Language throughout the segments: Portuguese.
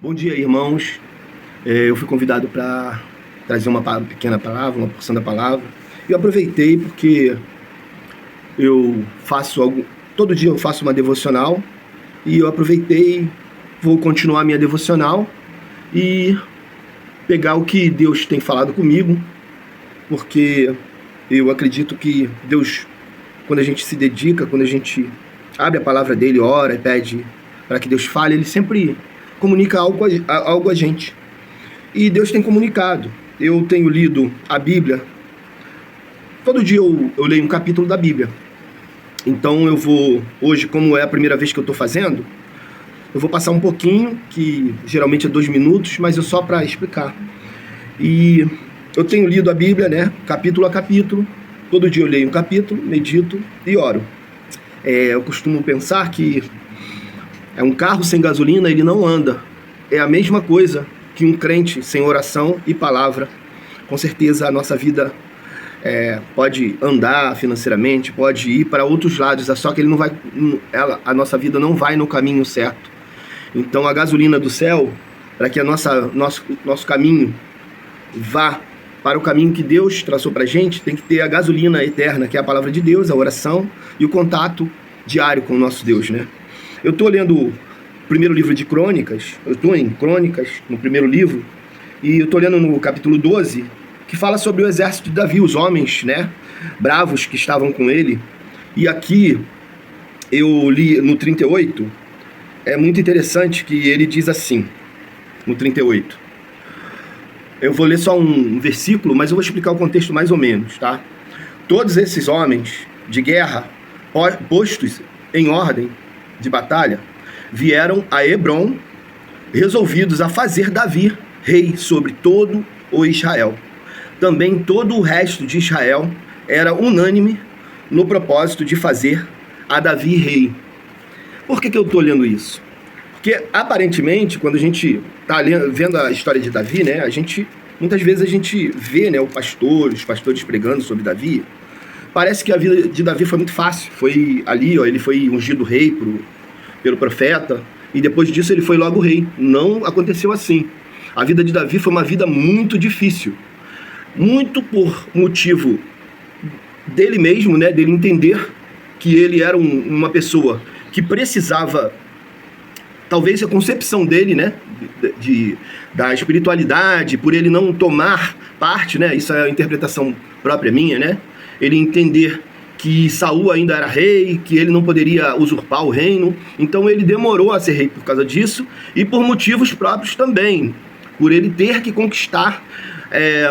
Bom dia, irmãos. Eu fui convidado para trazer uma pequena palavra, uma porção da palavra. Eu aproveitei porque todo dia eu faço uma devocional e eu aproveitei, vou continuar minha devocional e pegar o que Deus tem falado comigo, porque eu acredito que Deus, quando a gente se dedica, quando a gente abre a palavra dele, ora e pede para que Deus fale, ele sempre comunica algo a gente. E Deus tem comunicado. Eu tenho lido a Bíblia. Todo dia eu leio um capítulo da Bíblia. Então eu vou, hoje, como é a primeira vez que eu estou fazendo, eu vou passar um pouquinho, que geralmente é 2 minutos, mas é só para explicar. E eu tenho lido a Bíblia, né, capítulo a capítulo. Todo dia eu leio um capítulo, medito e oro. Eu costumo pensar que um carro sem gasolina, ele não anda. É a mesma coisa que um crente sem oração e palavra. Com certeza a nossa vida pode andar financeiramente, pode ir para outros lados, só que a nossa vida não vai no caminho certo. Então a gasolina do céu, para que nosso caminho vá para o caminho que Deus traçou para a gente, tem que ter a gasolina eterna, que é a palavra de Deus, a oração e o contato diário com o nosso Deus, né? Eu estou lendo o primeiro livro de Crônicas, eu estou em Crônicas, no primeiro livro, e eu estou lendo no capítulo 12, que fala sobre o exército de Davi, os homens, né, bravos que estavam com ele. E aqui eu li no 38, é muito interessante que ele diz assim, no 38. Eu vou ler só um versículo, mas eu vou explicar o contexto mais ou menos, tá? Todos esses homens de guerra, postos em ordem de batalha, vieram a Hebrom, resolvidos a fazer Davi rei sobre todo o Israel. Também todo o resto de Israel era unânime no propósito de fazer a Davi rei. Por que eu estou lendo isso? Porque aparentemente, quando a gente está vendo a história de Davi, né, muitas vezes a gente vê, né, os pastores pregando sobre Davi. Parece que a vida de Davi foi muito fácil. Foi ali, ele foi ungido rei pelo profeta, e depois disso ele foi logo rei. Não aconteceu assim. A vida de Davi foi uma vida muito difícil. Muito por motivo dele mesmo, né, dele entender que ele era uma pessoa que precisava, talvez a concepção dele, né, da espiritualidade, por ele não tomar parte, né, isso é a interpretação própria minha, né, ele entender que Saul ainda era rei, que ele não poderia usurpar o reino, então ele demorou a ser rei por causa disso, e por motivos próprios também, por ele ter que conquistar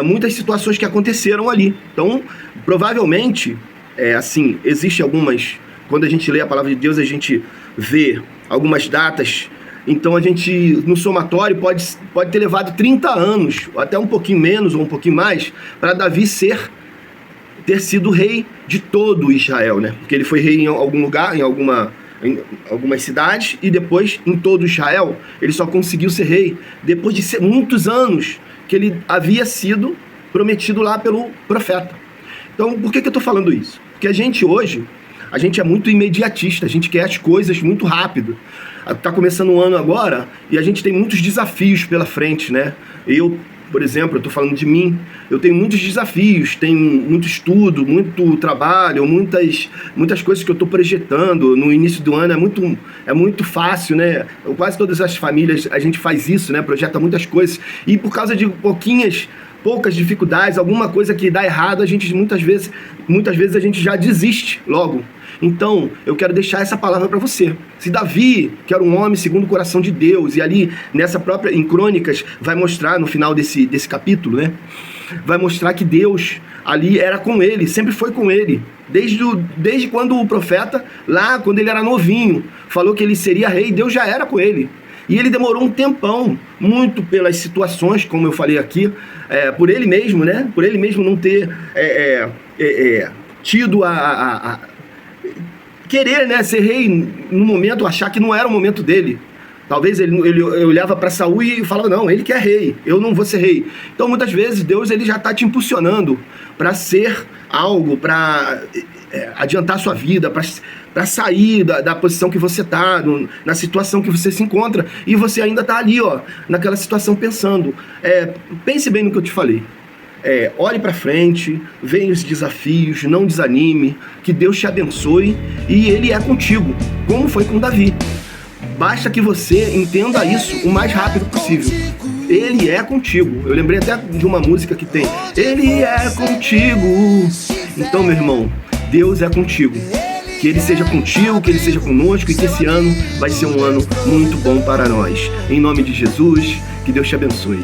muitas situações que aconteceram ali. Então, provavelmente, assim, existe algumas, quando a gente lê a palavra de Deus, a gente vê algumas datas, então a gente, no somatório, pode ter levado 30 anos, até um pouquinho menos ou um pouquinho mais, para Davi ter sido rei de todo Israel, né? Porque ele foi rei em algum lugar, em algumas cidades, e depois em todo Israel. Ele só conseguiu ser rei depois de muitos anos que ele havia sido prometido lá pelo profeta. Então, por que eu estou falando isso? Porque a gente hoje, é muito imediatista, a gente quer as coisas muito rápido. Está começando o ano agora e a gente tem muitos desafios pela frente, né? Por exemplo, eu estou falando de mim, eu tenho muitos desafios, tenho muito estudo, muito trabalho, muitas coisas que eu estou projetando. No início do ano é muito fácil, né? Quase todas as famílias a gente faz isso, né? Projeta muitas coisas, e por causa de poucas dificuldades, alguma coisa que dá errado, a gente muitas vezes a gente já desiste logo. Então, eu quero deixar essa palavra para você. Se Davi, que era um homem segundo o coração de Deus, e ali nessa própria, em Crônicas, vai mostrar no final desse capítulo, né? Vai mostrar que Deus ali era com ele, sempre foi com ele. Desde quando o profeta, lá quando ele era novinho, falou que ele seria rei, Deus já era com ele. E ele demorou um tempão, muito pelas situações, como eu falei aqui, por ele mesmo, né? Por ele mesmo não ter tido querer, né, ser rei no momento, achar que não era o momento dele. Talvez ele olhava para Saul e falava, não, ele que é rei, eu não vou ser rei. Então muitas vezes Deus ele já está te impulsionando para ser algo para adiantar a sua vida, para sair da posição que você está, na situação que você se encontra, e você ainda está ali, ó, naquela situação pensando. Pense bem no que eu te falei. Olhe para frente, veja os desafios, não desanime, que Deus te abençoe, e Ele é contigo, como foi com Davi. Basta que você entenda isso o mais rápido possível. Ele é contigo. Eu lembrei até de uma música que tem Ele é contigo. Então, meu irmão, Deus é contigo. Que Ele seja contigo, que Ele seja conosco, e que esse ano vai ser um ano muito bom para nós. Em nome de Jesus, que Deus te abençoe.